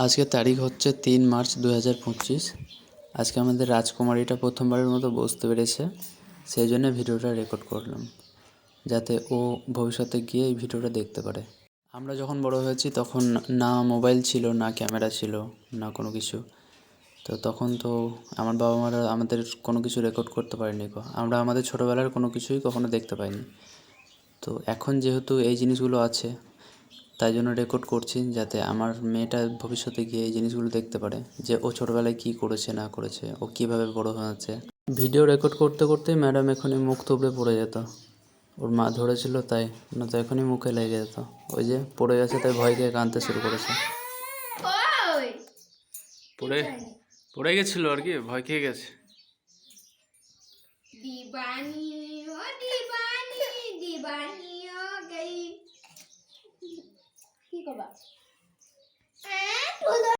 আজকের তারিখ হচ্ছে 3 মার্চ 2025। আজকে আমাদের রাজকুমারীটা প্রথমবারের মতো বসতে পেরেছে, সেই জন্য ভিডিওটা রেকর্ড করলাম, যাতে ও ভবিষ্যতে গিয়ে এই ভিডিওটা দেখতে পারে। আমরা যখন বড় হয়েছি তখন না মোবাইল ছিল, না ক্যামেরা ছিল, না কোনো কিছু। তো তখন তো আমার বাবা মারা আমাদের কোনো কিছু রেকর্ড করতে পারেনি। আমরা আমাদের ছোটোবেলার কোনো কিছুই কখনো দেখতে পাইনি। তো এখন যেহেতু এই জিনিসগুলো আছে, তাই জন্য রেকর্ড করছি, যাতে আমার মেয়েটা ভবিষ্যতে গিয়ে এই জিনিসগুলো দেখতে পারে, যে ও ছোটোবেলায় কী করেছে না করেছে, ও কীভাবে বড় হয়েছে। ভিডিও রেকর্ড করতে করতেই ম্যাডাম এখনই মুখ থুবড়ে পড়ে যেত। ওর মা ধরেছিল তাই, না তো এখনই মুখে লেগে যেত। ওই যে পড়ে গেছে, তাই ভয় খেয়ে কাঁদতে শুরু করেছে। পড়ে পড়ে গেছিলো আর কি, ভয় খেয়ে গেছে। दीवानी हो दीवानी दीवानी हो गई की कबा